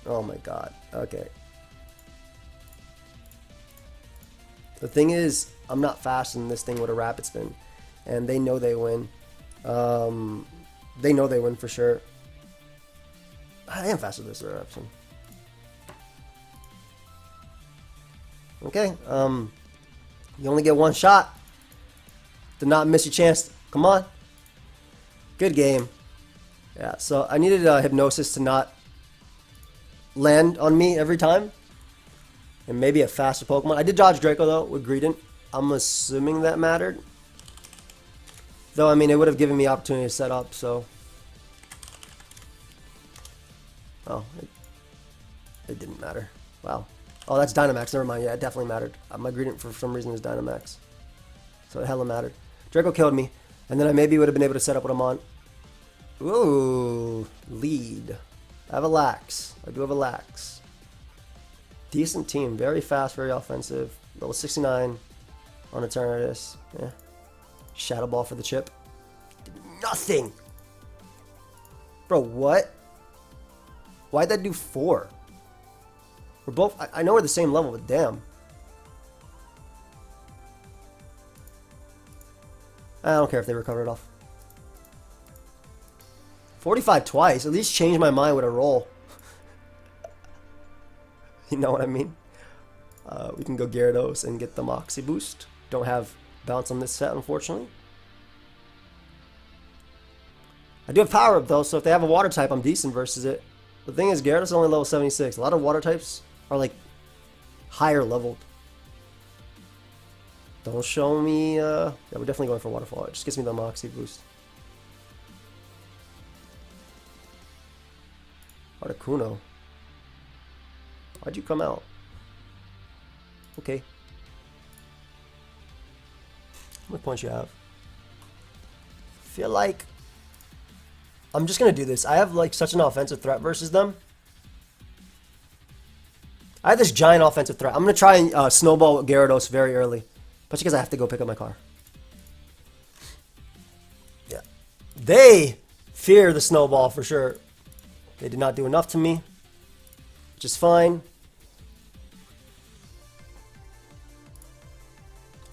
Oh my god. Okay. The thing is, I'm not faster than this thing with a Rapid Spin. And they know they win. They know they win for sure. I am faster than this Rapid Spin. Okay. You only get one shot. Do not miss your chance. Come on. Good game. Yeah, so I needed Hypnosis to not land on me every time. And maybe a faster Pokemon. I did dodge Draco, though, with Greedent. I'm assuming that mattered. Though, I mean, it would have given me opportunity to set up, so... Oh, it didn't matter. Wow. Oh, that's Dynamax. Never mind. Yeah, it definitely mattered. My Greedent, for some reason, is Dynamax. So it hella mattered. Draco killed me. And then I maybe would have been able to set up what I'm on. Ooh. Lead. I have a Lax. I do have a Lax. Decent team. Very fast, very offensive. Level 69 on Eternatus. Yeah. Shadow Ball for the chip. Did nothing. Bro, what? Why'd that do 4? We're both... I know we're the same level, but damn. I don't care if they recover it off. 45 twice. At least change my mind with a roll. You know what I mean? We can go Gyarados and get the Moxie boost. Don't have bounce on this set, unfortunately. I do have Power Up, though, so if they have a Water type, I'm decent versus it. The thing is, Gyarados is only level 76. A lot of Water types are, like, higher leveled. Don't show me... yeah, we're definitely going for Waterfall. It just gives me the Moxie boost. Articuno. Why'd you come out? Okay. How many points you have? Feel like I'm just going to do this. I have like such an offensive threat versus them. I have this giant offensive threat. I'm going to try and snowball Gyarados very early. Especially because I have to go pick up my car. Yeah. They fear the snowball for sure. They did not do enough to me. Which is fine.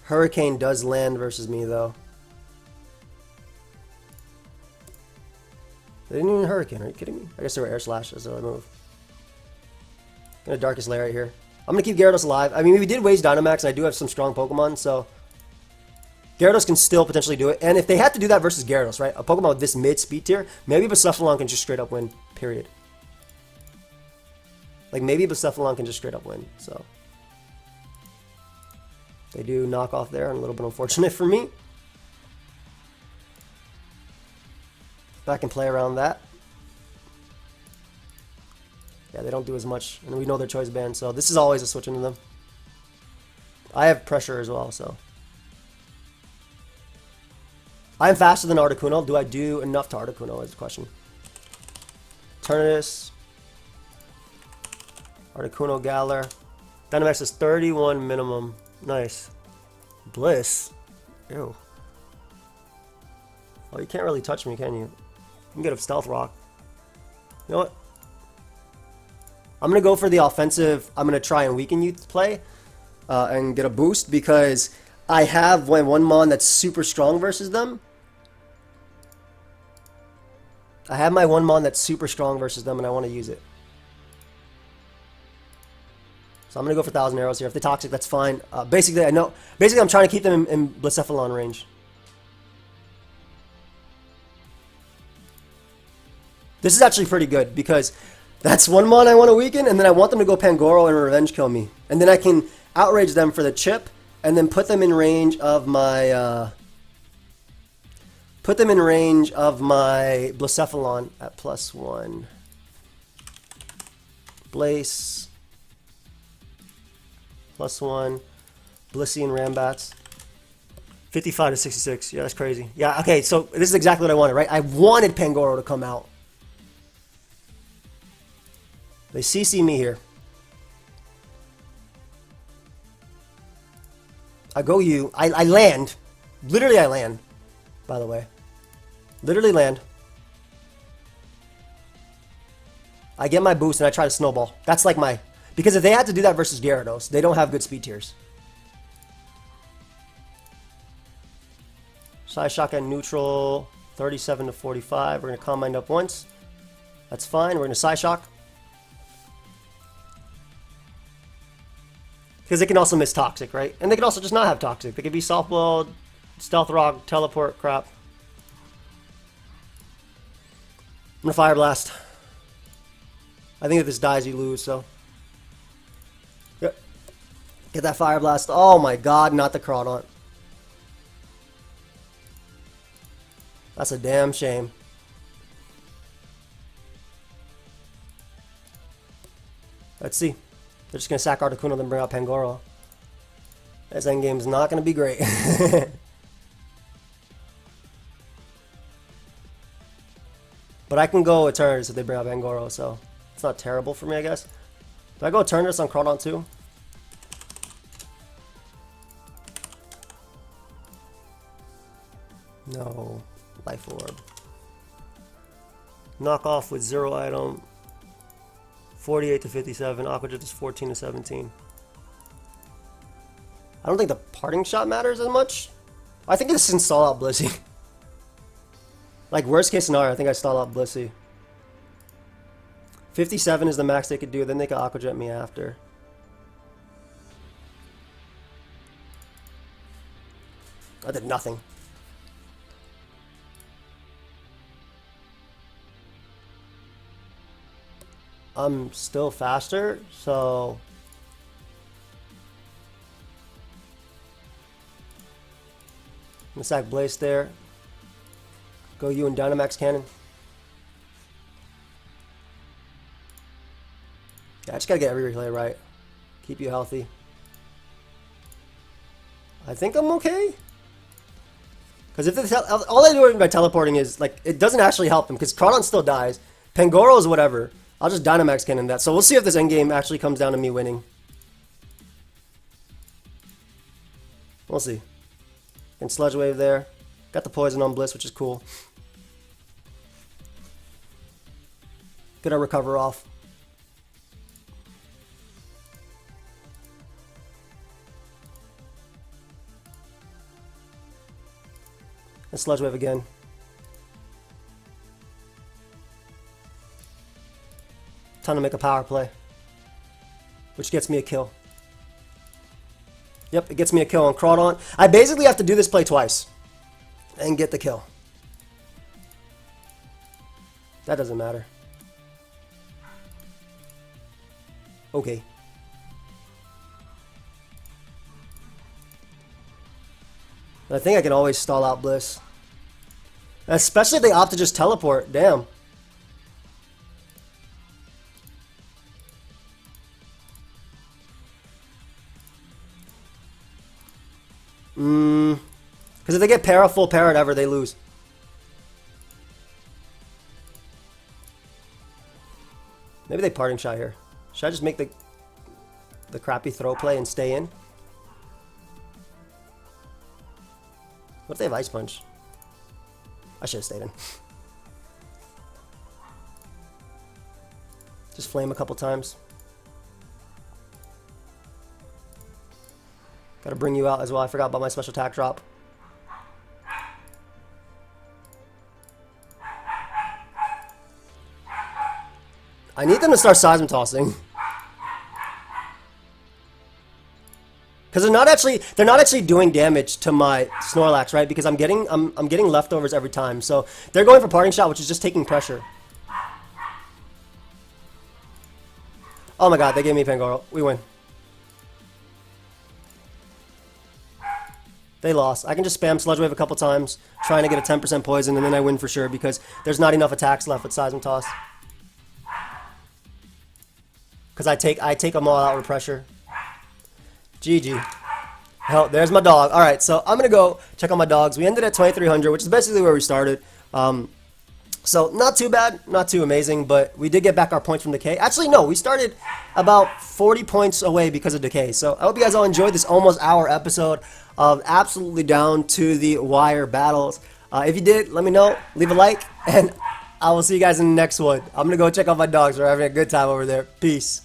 Hurricane does land versus me though. They didn't even Hurricane, are you kidding me? I guess they were Air Slash, that's how I move. I'm gonna Darkest Lair right here. I'm gonna keep Gyarados alive. I mean, we did waste Dynamax, and I do have some strong Pokemon, so Gyarados can still potentially do it. And if they had to do that versus Gyarados, right? A Pokemon with this mid-speed tier, maybe Blacephalon can just straight up win, period. Like, maybe Blacephalon can just straight up win, so. They do knock off there, and a little bit unfortunate for me. Back and play around that. Yeah, they don't do as much, and we know their choice band, so this is always a switch into them. I have pressure as well, so. I'm faster than Articuno. Do I do enough to Articuno is the question. Eternatus. Articuno Galar. Dynamax is 31 minimum. Nice. Bliss. Ew. Oh, you can't really touch me, can you? You can get a Stealth Rock. You know what? I'm going to go for the offensive. I'm going to try and weaken you to play and get a boost because I have one Mon that's super strong versus them. I have my one Mon that's super strong versus them and I want to use it. So I'm going to go for 1,000 arrows here. If they're toxic, that's fine. Basically, I'm trying to keep them in Blacephalon range. This is actually pretty good because that's one Mon I want to weaken, and then I want them to go Pangoro and revenge kill me. And then I can outrage them for the chip, and then put them in range of my Blacephalon at +1. Blaze. +1. Blissey and Rambats. 55 to 66. Yeah, that's crazy. Yeah, okay, so this is exactly what I wanted, right? I wanted Pangoro to come out. They CC me here. I go you. I land. Literally I land, by the way. Literally land. I get my boost and I try to snowball. That's like my... Because if they had to do that versus Gyarados, they don't have good speed tiers. Side Shock at neutral. 37 to 45. We're going to Calm Mind up once. That's fine. We're going to Side Shock. Because they can also miss Toxic, right? And they can also just not have Toxic. They could be Softball, Stealth Rock, Teleport, crap. I'm going to Fire Blast. I think if this dies, you lose, so. Yep. Get that Fire Blast. Oh my god, not the Crawdaunt. That's a damn shame. Let's see. They're just going to sack Articuno, then bring out Pangoro. This endgame's not going to be great. But I can go Eternatus if they bring out Pangoro, so it's not terrible for me, I guess. Do I go Eternatus on Crawdaunt too? No. Life Orb. Knock off with 0 item. 48 to 57. Aqua Jet is 14 to 17. I don't think the parting shot matters as much. I think it's install out Blissey. Like worst case scenario, I think I stall out Blissey. 57 is the max they could do. Then they could Aqua Jet me after. I did nothing. I'm still faster, so I'm gonna sack Blaze there. Go you and Dynamax Cannon. Yeah, I just gotta get every replay right. Keep you healthy. I think I'm okay. Because if all they do by teleporting is, like, it doesn't actually help them, because Crawdon still dies. Pangoro is whatever. I'll just Dynamax Can in that. So we'll see if this endgame actually comes down to me winning. We'll see. And Sludge Wave there. Got the poison on Bliss, which is cool. Get our recover off. And Sludge Wave again. Time to make a power play. Which gets me a kill. Yep, it gets me a kill on Crawdon. I basically have to do this play twice. And get the kill. That doesn't matter. Okay. I think I can always stall out Bliss. Especially if they opt to just teleport. Damn. Because if they get para, full para, whatever, they lose. Maybe they parting shot here. Should I just make the crappy throw play and stay in? What if they have Ice Punch? I should have stayed in. Just flame a couple times. Gotta bring you out as well. I forgot about my special attack drop. I need them to start Seism Tossing. Because they're not actually doing damage to my Snorlax, right? Because I'm getting leftovers every time. So they're going for Parting Shot, which is just taking pressure. Oh my god, they gave me Pangoro. We win. They lost. I can just spam Sludge Wave a couple times, trying to get a 10% poison, and then I win for sure because there's not enough attacks left with Seism Toss. Because I take them all out with pressure. GG. Hell, there's my dog. Alright, so I'm going to go check on my dogs. We ended at 2300, which is basically where we started. So not too bad, not too amazing, but we did get back our points from Decay. Actually, no, we started about 40 points away because of Decay. So I hope you guys all enjoyed this almost hour episode of absolutely down to the wire battles. If you did, let me know. Leave a like, and I will see you guys in the next one. I'm going to go check out my dogs. We're having a good time over there. Peace.